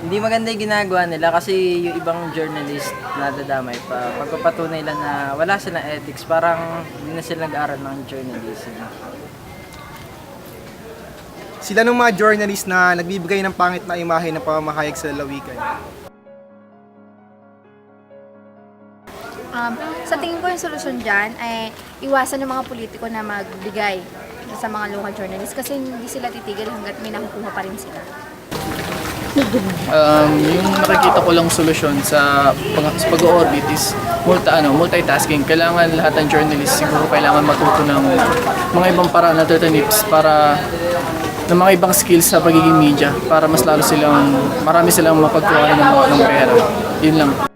Hindi maganda yung ginagawa nila kasi yung ibang journalist nadadamay pa. Pagpapatunay lang na wala silang ethics, parang hindi na sila nag-aaral ng journalism. Sila ng mga journalist na nagbibigay ng pangit na imahe ng pamamahayag sa lalawigan. Sa tingin ko yung solusyon dyan ay iwasan ng mga politiko na magbigay sa mga local journalists kasi hindi sila titigil hanggat may nakukuha pa rin sila. Yung nakikita ko lang solusyon sa pag-orbit is multitasking. Kailangan lahat ng journalist siguro kailangan matuto ng mga ibang paraan, alternatives para ng mga ibang skills sa pagiging media para mas lalo silang marami silang mapagkuha ng pera. Yun lang.